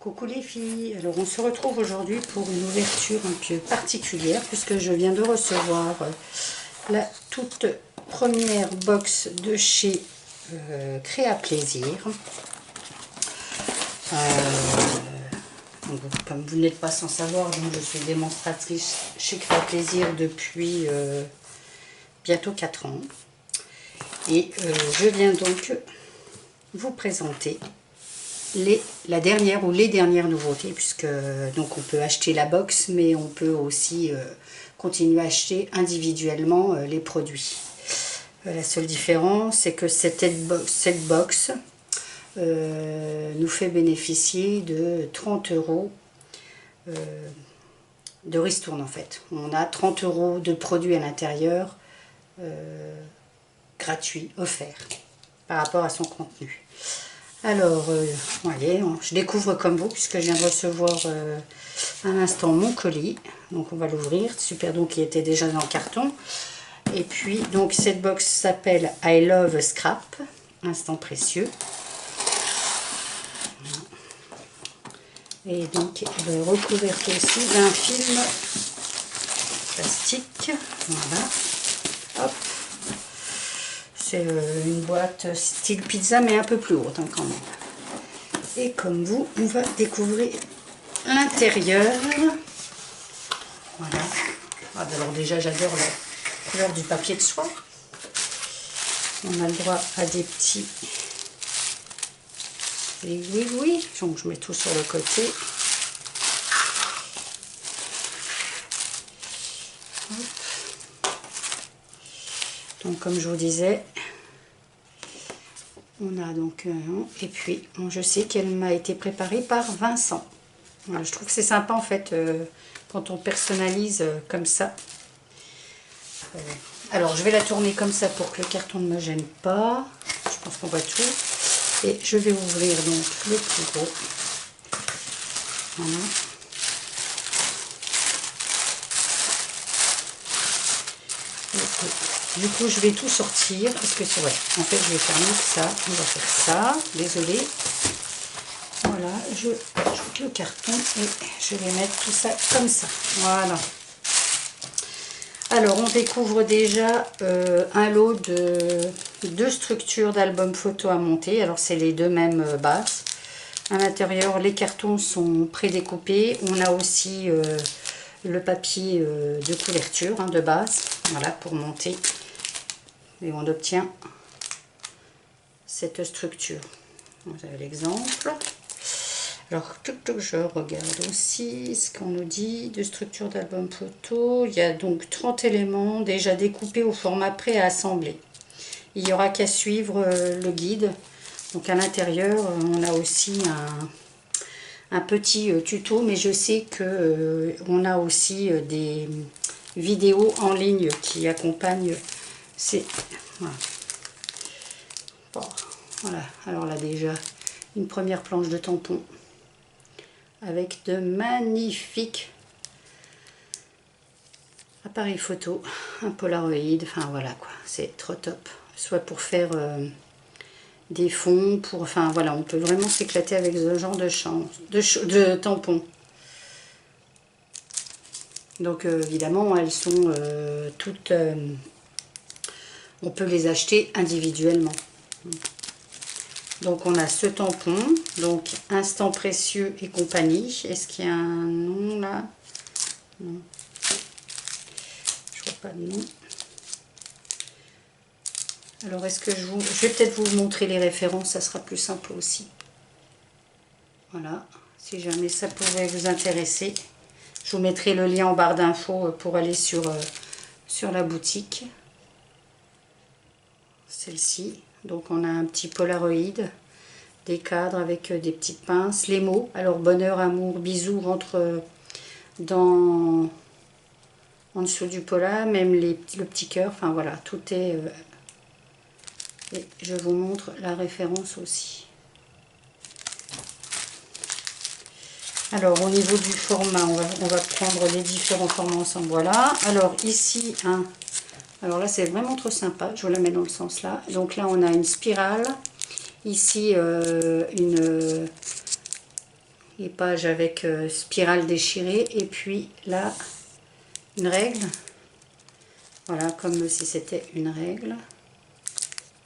Coucou les filles, alors on se retrouve aujourd'hui pour une ouverture un peu particulière puisque je viens de recevoir la toute première box de chez Créa Plaisir. Donc, comme vous n'êtes pas sans savoir, donc je suis démonstratrice chez Créa Plaisir depuis bientôt 4 ans. Et je viens donc vous présenter la dernière ou les dernières nouveautés, puisque donc on peut acheter la box, mais on peut aussi continuer à acheter individuellement les produits. La seule différence, c'est que cette box nous fait bénéficier de 30 € de ristourne en fait. On a 30 € de produits à l'intérieur gratuits, offerts, par rapport à son contenu. Alors, voyez, je découvre comme vous, puisque je viens de recevoir à l'instant mon colis. Donc, on va l'ouvrir. Super, donc, il était déjà dans le carton. Et puis, donc, cette box s'appelle I Love Scrap, instant précieux. Et donc, elle est recouverte aussi d'un film plastique. Voilà. Hop. C'est une boîte style pizza, mais un peu plus haute hein, quand même. Et comme vous, on va découvrir l'intérieur. Voilà. Alors déjà, j'adore la couleur du papier de soie. On a le droit à des petits oui. Donc je mets tout sur le côté. Hop. Donc comme je vous disais, on a donc et puis bon, je sais qu'elle m'a été préparée par Vincent. Voilà, je trouve que c'est sympa en fait quand on personnalise comme ça. Alors je vais la tourner comme ça pour que le carton ne me gêne pas. Je pense qu'on voit tout. Et je vais ouvrir donc le plus gros. Voilà. Du coup, je vais tout sortir parce que c'est vrai. En fait, je vais faire mieux que ça. On va faire ça. Désolée. Voilà, je coupe le carton et je vais mettre tout ça comme ça. Voilà. Alors, on découvre déjà un lot de 2 structures d'albums photo à monter. Alors, c'est les deux mêmes bases. À l'intérieur, les cartons sont prédécoupés. On a aussi le papier de couverture hein, de base. Voilà, pour monter. Et on obtient cette structure. Vous avez l'exemple. Alors, je regarde aussi ce qu'on nous dit de structure d'album photo. Il y a donc 30 éléments déjà découpés au format prêt à assembler. Il n'y aura qu'à suivre le guide. Donc à l'intérieur, on a aussi un petit tuto, mais je sais que on a aussi des vidéos en ligne qui accompagnent ces... Voilà. Bon, voilà. Alors là déjà, une première planche de tampon avec de magnifiques appareils photo, un Polaroid, enfin voilà quoi, c'est trop top. Soit pour faire des fonds, pour, enfin voilà, on peut vraiment s'éclater avec ce genre de tampons. Donc évidemment, elles sont toutes, on peut les acheter individuellement. Donc on a ce tampon, donc instant précieux et compagnie. Est-ce qu'il y a un nom là? Non. Je vois pas de nom. Alors est-ce que je vais peut-être vous montrer les références, ça sera plus simple aussi. Voilà, si jamais ça pouvait vous intéresser. Je vous mettrai le lien en barre d'infos pour aller sur la boutique. Celle-ci. Donc on a un petit Polaroid, des cadres avec des petites pinces, les mots. Alors bonheur, amour, bisous rentrent en dessous du pola, même le petit cœur. Enfin voilà, tout est... et je vous montre la référence aussi. Alors au niveau du format, on va prendre les différents formats ensemble. Voilà. Alors ici, alors là c'est vraiment trop sympa, je vous la mets dans le sens là. Donc là on a une spirale, ici les pages avec spirale déchirée. Et puis là, une règle. Voilà, comme si c'était une règle.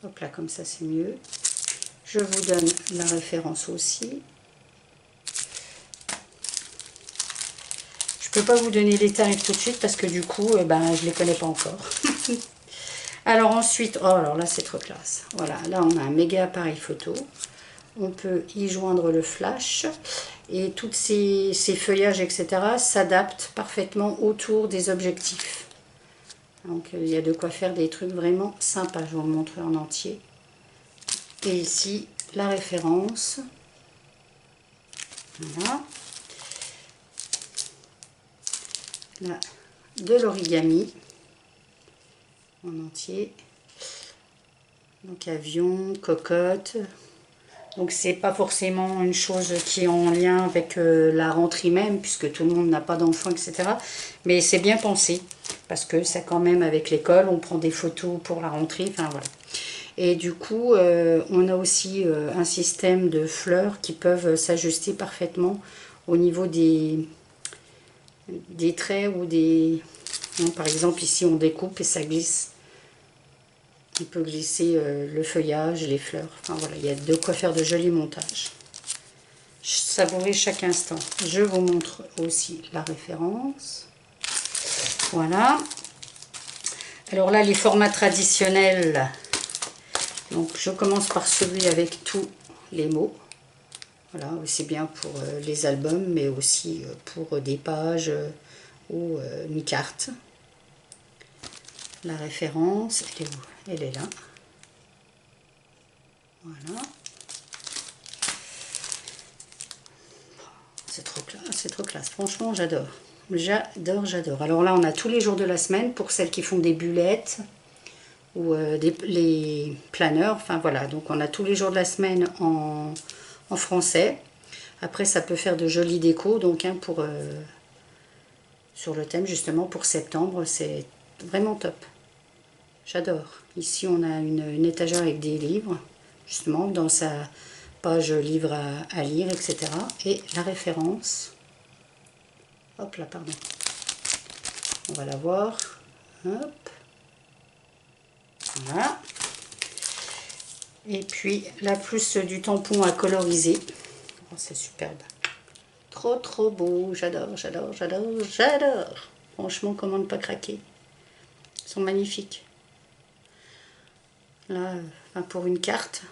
Hop là, comme ça c'est mieux. Je vous donne la référence aussi. Je ne peux pas vous donner les tarifs tout de suite parce que du coup, je ne les connais pas encore. Alors ensuite, oh alors là c'est trop classe. Voilà, là on a un méga appareil photo. On peut y joindre le flash. Et tous ces feuillages, etc. s'adaptent parfaitement autour des objectifs. Donc il y a de quoi faire des trucs vraiment sympas. Je vais vous le montrer en entier. Et ici, la référence. Voilà. Là, de l'origami en entier. Donc avion, cocotte. Donc c'est pas forcément une chose qui est en lien avec la rentrée même, puisque tout le monde n'a pas d'enfants, etc. Mais c'est bien pensé, parce que c'est quand même avec l'école, on prend des photos pour la rentrée, enfin voilà. Et du coup, on a aussi un système de fleurs qui peuvent s'ajuster parfaitement au niveau des traits ou des... Bon, par exemple, ici, on découpe et ça glisse. On peut glisser le feuillage, les fleurs. Enfin voilà, il y a de quoi faire de jolis montages. Savourez chaque instant. Je vous montre aussi la référence. Voilà. Alors là, les formats traditionnels. Donc je commence par celui avec tous les mots. Voilà, aussi bien pour les albums, mais aussi pour des pages ou une carte. La référence, elle est où? Elle est là. Voilà. C'est trop classe. Franchement, j'adore. J'adore, j'adore. Alors là, on a tous les jours de la semaine pour celles qui font des bullettes ou les planeurs. Enfin voilà, donc on a tous les jours de la semaine en français. Après, ça peut faire de jolies décos. Donc pour sur le thème justement pour septembre, c'est vraiment top. J'adore. Ici, on a une étagère avec des livres, justement, dans sa page livre à lire, etc. Et la référence. Hop là, pardon. On va la voir. Hop. Voilà. Et puis, là, plus du tampon à coloriser. Oh, c'est superbe. Trop, trop beau. J'adore, j'adore, j'adore, j'adore. Franchement, comment ne pas craquer. Ils sont magnifiques. Là, pour une carte,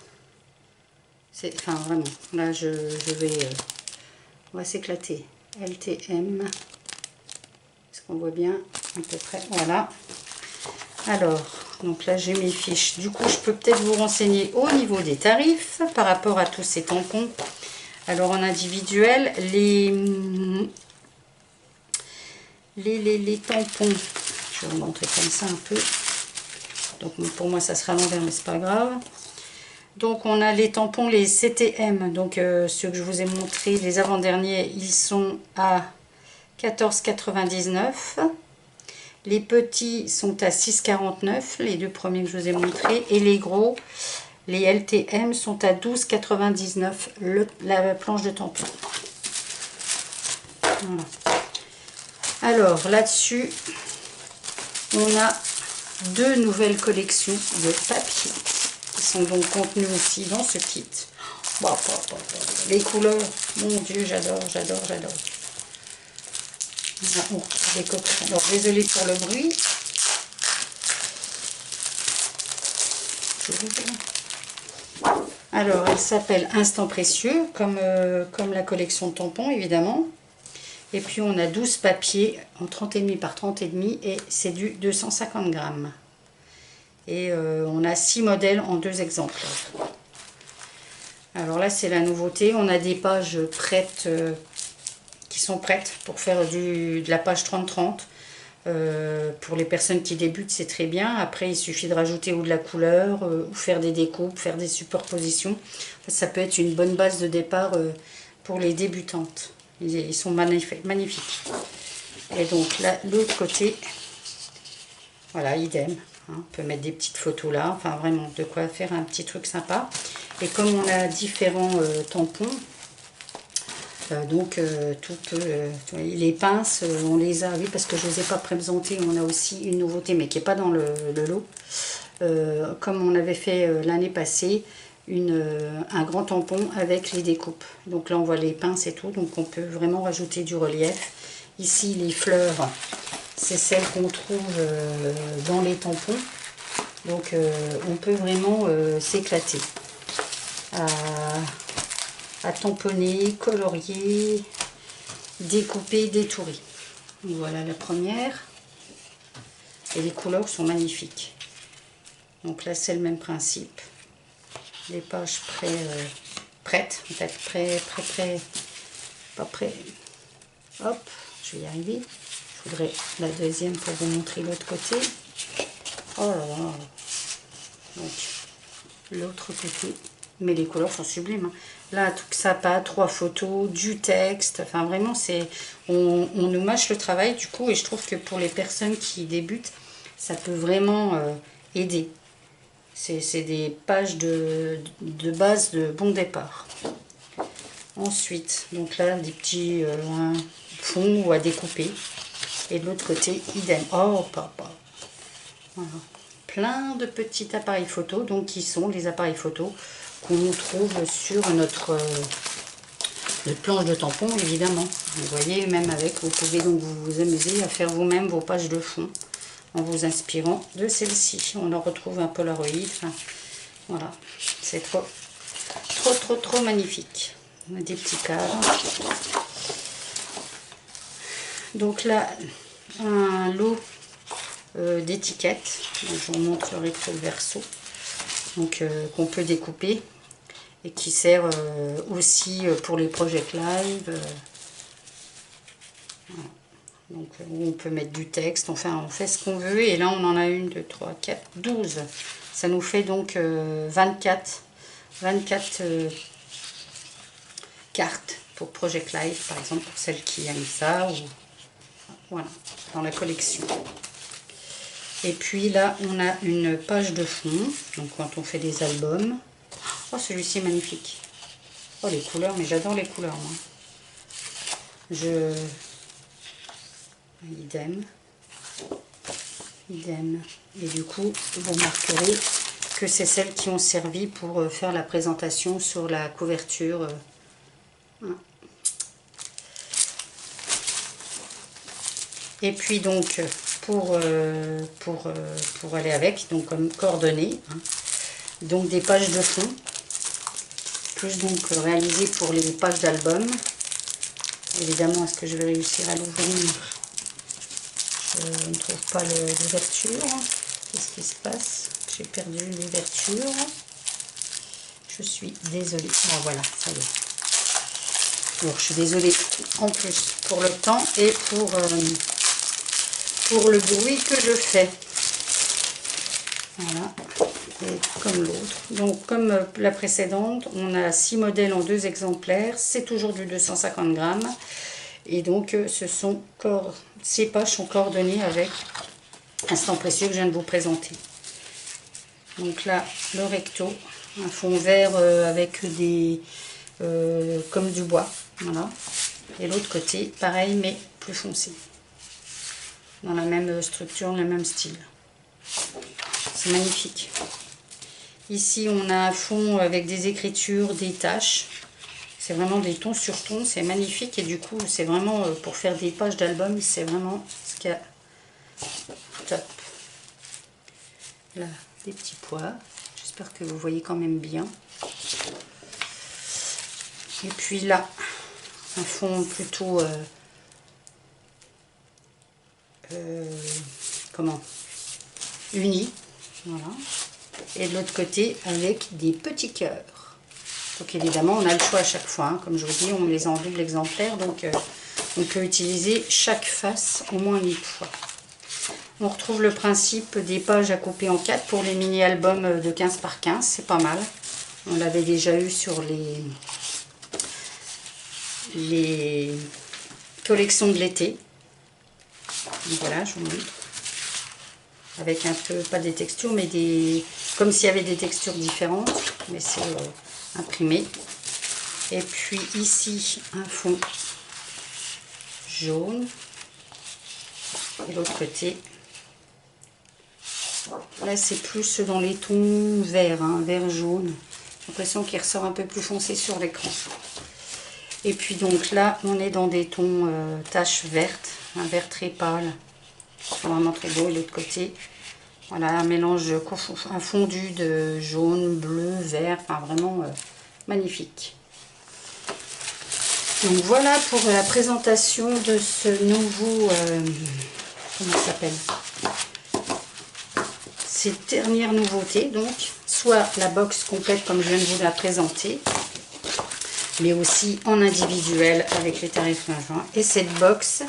c'est, enfin vraiment, là je vais, on va s'éclater. LTM, est-ce qu'on voit bien à peu près? Voilà. Alors, donc là j'ai mes fiches. Du coup, je peux peut-être vous renseigner au niveau des tarifs par rapport à tous ces tampons. Alors en individuel, les tampons, je vais vous montrer comme ça un peu. Donc pour moi ça sera à l'envers mais c'est pas grave. Donc on a les tampons, les CTM, donc ceux que je vous ai montrés, les avant-derniers, ils sont à 14,99 €. Les petits sont à 6,49 €, les deux premiers que je vous ai montrés. Et les gros, les LTM, sont à 12,99 € la planche de tampon. Voilà. Alors là-dessus, on a deux nouvelles collections de papier qui sont donc contenues aussi dans ce kit. Les couleurs, mon Dieu, j'adore, j'adore, j'adore. Les coquins. Alors désolé pour le bruit. Alors elle s'appelle Instant Précieux, comme la collection de tampons évidemment. Et puis on a 12 papiers en 30,5 par 30,5 et c'est du 250 grammes. Et on a 6 modèles en 2 exemplaires. Alors là c'est la nouveauté, on a des pages prêtes qui sont prêtes pour faire de la page 30-30. Pour les personnes qui débutent c'est très bien. Après il suffit de rajouter ou de la couleur ou faire des découpes, faire des superpositions. Ça peut être une bonne base de départ pour les débutantes. Ils sont magnifiques. Et donc là, l'autre côté, voilà, idem. Hein, on peut mettre des petites photos là. Enfin, vraiment, de quoi faire un petit truc sympa. Et comme on a différents tampons, Tout peut... les pinces, on les a, oui, parce que je ne les ai pas présentées. On a aussi une nouveauté, mais qui n'est pas dans le lot. Comme on avait fait l'année passée, un grand tampon avec les découpes. Donc là, on voit les pinces et tout. Donc on peut vraiment rajouter du relief. Ici, les fleurs, c'est celles qu'on trouve dans les tampons. Donc on peut vraiment s'éclater à tamponner, colorier, découper, détourer. Donc voilà la première. Et les couleurs sont magnifiques. Donc là c'est le même principe. Les pages prêtes, en fait, pas prêt. Hop, je vais y arriver. Je voudrais la deuxième pour vous montrer l'autre côté. Oh là là. Donc l'autre côté. Mais les couleurs sont sublimes. Là, tout ça pas, 3 photos, du texte. Enfin, vraiment, on nous mâche le travail, du coup. Et je trouve que pour les personnes qui débutent, ça peut vraiment aider. C'est des pages de base de bon départ. Ensuite, donc là, des petits fonds à découper. Et de l'autre côté, idem. Oh, papa. Voilà. Plein de petits appareils photo, donc qui sont les appareils photo qu'on trouve sur notre planche de tampon, évidemment. Vous voyez, même avec, vous pouvez donc vous amuser à faire vous-même vos pages de fond en vous inspirant de celle-ci. On en retrouve un Polaroid. Enfin, voilà, c'est trop magnifique. On a des petits cadres. Donc là, un lot d'étiquettes. Je vous montre le recto verso. Donc qu'on peut découper et qui sert aussi pour les project live. Voilà. Donc on peut mettre du texte, enfin on fait ce qu'on veut. Et là on en a 1, 2, 3, 4, 12. Ça nous fait donc 24 cartes pour project live, par exemple, pour celles qui aiment ça, ou voilà, dans la collection. Et puis là, on a une page de fond, donc quand on fait des albums. Oh, celui-ci est magnifique. Oh, les couleurs, mais j'adore les couleurs, moi. Idem. Et du coup, vous remarquerez que c'est celles qui ont servi pour faire la présentation sur la couverture. Et puis donc, pour aller avec, donc comme coordonnées, donc des pages de fond, plus donc réalisées pour les pages d'album. Évidemment, est-ce que je vais réussir à l'ouvrir? Je ne trouve pas l'ouverture. Qu'est-ce qui se passe? J'ai perdu l'ouverture. Je suis désolée. Oh, voilà, ça y est. Alors, je suis désolée en plus pour le temps et pour le bruit que je fais. Voilà. Et comme l'autre. Donc, comme la précédente, on a 6 modèles en 2 exemplaires. C'est toujours du 250 grammes. Et donc, ces pages sont coordonnées avec Instant Précieux que je viens de vous présenter. Donc là, le recto, un fond vert avec des comme du bois, voilà. Et l'autre côté, pareil, mais plus foncé, dans la même structure, le même style. C'est magnifique. Ici, on a un fond avec des écritures, des taches. C'est vraiment des tons sur tons, c'est magnifique. Et du coup, c'est vraiment pour faire des pages d'album, c'est vraiment ce qu'il y a. Top. Là, des petits pois. J'espère que vous voyez quand même bien. Et puis là, un fond plutôt uni. Voilà. Et de l'autre côté, avec des petits cœurs. Donc évidemment, on a le choix à chaque fois. Hein. Comme je vous dis, on les en double exemplaire. Donc on peut utiliser chaque face au moins une fois. On retrouve le principe des pages à couper en 4 pour les mini-albums de 15 par 15. C'est pas mal. On l'avait déjà eu sur les collections de l'été. Donc voilà, je vous montre. Avec un peu, pas des textures, mais comme s'il y avait des textures différentes. Mais c'est imprimé. Et puis ici, un fond jaune. Et l'autre côté, là c'est plus dans les tons verts, hein, vert jaune. J'ai l'impression qu'il ressort un peu plus foncé sur l'écran. Et puis donc là, on est dans des tons taches vertes, un vert très pâle. C'est vraiment très beau. Et l'autre côté, voilà, un mélange, un fondu de jaune, bleu, vert, enfin vraiment magnifique. Donc voilà pour la présentation de ce nouveau, comment ça s'appelle, ces dernières nouveautés, donc soit la box complète comme je viens de vous la présenter, mais aussi en individuel avec les tarifs juin. Et cette box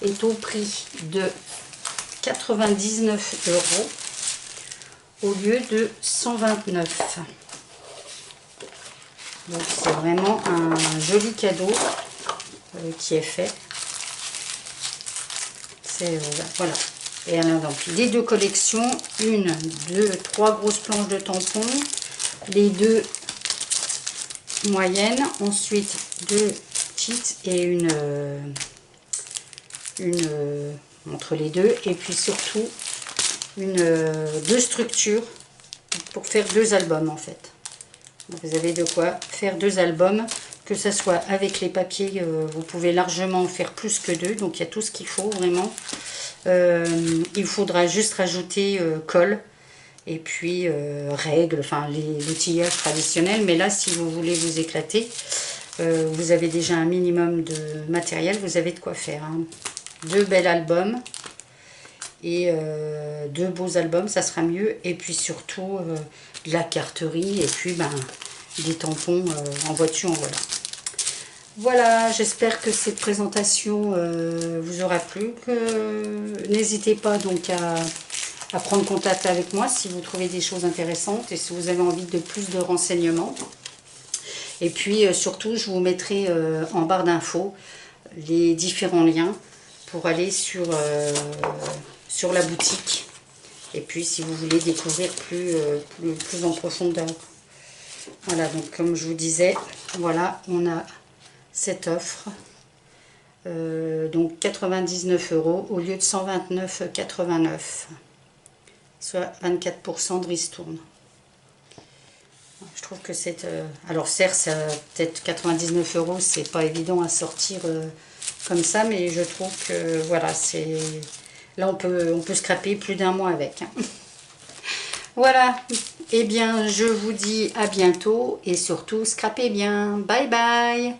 est au prix de 99 € au lieu de 129. Donc c'est vraiment un joli cadeau qui est fait. C'est voilà. Et alors donc les deux collections, une, deux, trois grosses planches de tampons, les deux moyennes, ensuite deux petites et une entre les deux, et puis surtout deux structures pour faire deux albums en fait. Vous avez de quoi faire deux albums, que ce soit avec les papiers, vous pouvez largement faire plus que deux, donc il y a tout ce qu'il faut vraiment. Il faudra juste rajouter colle et puis règles, enfin l'outillage traditionnel, mais là si vous voulez vous éclater, vous avez déjà un minimum de matériel, vous avez de quoi faire, hein. Deux bels albums et deux beaux albums, ça sera mieux. Et puis surtout de la carterie et puis des tampons en voiture, en voilà. Voilà, j'espère que cette présentation vous aura plu. N'hésitez pas donc à prendre contact avec moi si vous trouvez des choses intéressantes et si vous avez envie de plus de renseignements. Et puis surtout, je vous mettrai en barre d'infos les différents liens pour aller sur la boutique. Et puis si vous voulez découvrir plus en profondeur. Voilà, donc comme je vous disais, voilà, on a cette offre. Donc 99 € au lieu de 129,89 €. Soit 24% de ristourne. Je trouve que c'est... alors certes, peut-être 99 €, c'est pas évident à sortir comme ça, mais je trouve que voilà, c'est... Là, on peut scraper plus d'un mois avec. Hein. Voilà. Eh bien, je vous dis à bientôt et surtout, scrapez bien. Bye bye.